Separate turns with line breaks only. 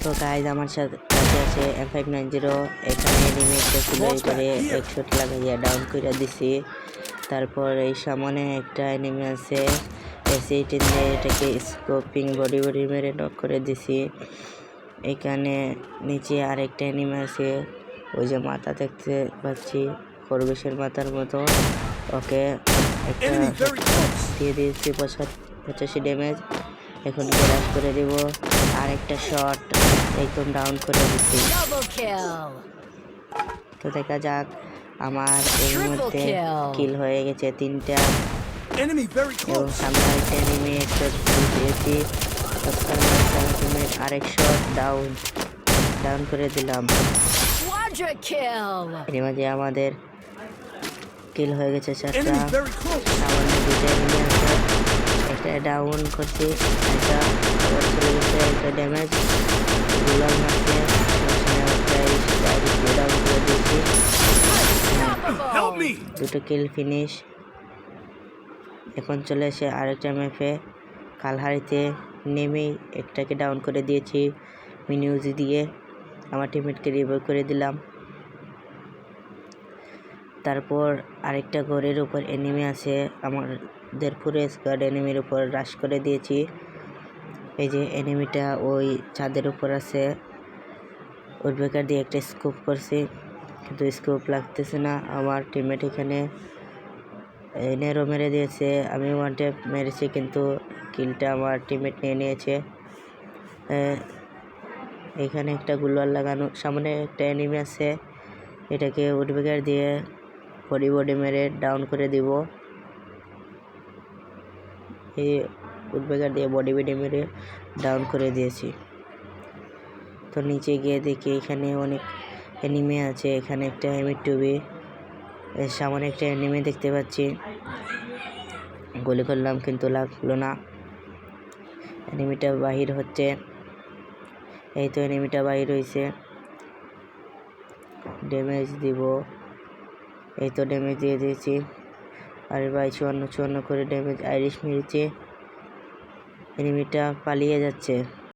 তো গাইজ আমার কাছে আছে M590 এখানে এনিমেটটা সিলাই করে 100 লাগাইয়া ডাউন করে দিছি। তারপর এই সামনে একটা এনিমি আছে S18 দিয়ে এটাকে স্কোপিং বডি মেরে নক করে দিছি। এখানে নিচে আরেকটা এনিমি আছে, ওই যে মাথা দেখতে পাচ্ছি খরগোশের মাথার মতো, ওকে একটা দিয়ে দিয়েছি 85 ড্যামেজ। এখন ক্রাশ করে দিব, আর একটা শট একদম ডাউন করে দিচ্ছি। তো দেখা যাক আমার এর মধ্যে কিল হয়ে গেছে 3টা এবং সামনে আরেকটা এনিমি একটা দিয়েছি, আরেক শট ডাউন করে দিলাম। এর মাঝে আমাদের কিল হয়ে গেছে 4টা। সামান্য 2টা এনিমি আছে, একটা ডাউন করছি, একটা চলে গেছে, একটা ড্যামেজ গুলার মারছে, ডাউন করে দিয়েছি। 2টো কিল ফিনিশ। এখন চলে এসে আরেকটা ম্যাপে কালহারিতে নেমেই একটাকে ডাউন করে দিয়েছি মিনিউজি দিয়ে, আমার টিমমেটকে রিভাইভ করে দিলাম। তারপর আরেকটা ঘরের উপর এনিমি আছে, আমাদের পুরো স্কোয়াড এনিমির উপর রাশ করে দিয়েছি। এই যে এনিমিটা ওই ছাদের উপর আছে, ওর বেকার দিয়ে একটা স্কোপ করছি কিন্তু স্কোপ লাগতেছে না। আমার টিমমেট এখানে নেরো মেরে দিয়েছে, আমি ওয়ান ট্যাপ মেরেছি কিন্তু কিলটা আমার টিমমেট নিয়ে নিয়েছে। এখানে একটা গুলার লাগানো, সামনে একটা এনিমি আছে, এটাকে উডবেকার দিয়ে বডি মেরে ডাউন করে দিব। এই উডবেকার দিয়ে বডি মেরে ডাউন করে দিয়েছি। তো নিচে গিয়ে দেখি এখানে অনেক এনিমি আছে, এখানে একটা M2B, এর সামনে একটা এনিমি দেখতে পাচ্ছি, গুলি করলাম কিন্তু লাগলো না। এনিমিটা বাহির হচ্ছে, এই তো এনিমিটা বাহির হয়েছে, ড্যামেজ দিব, এই তো ড্যামেজ দিয়ে দিয়েছি। আরে ভাই 54 করে ড্যামেজ আইরিশ মেরেছে, এনিমিটা পালিয়ে যাচ্ছে।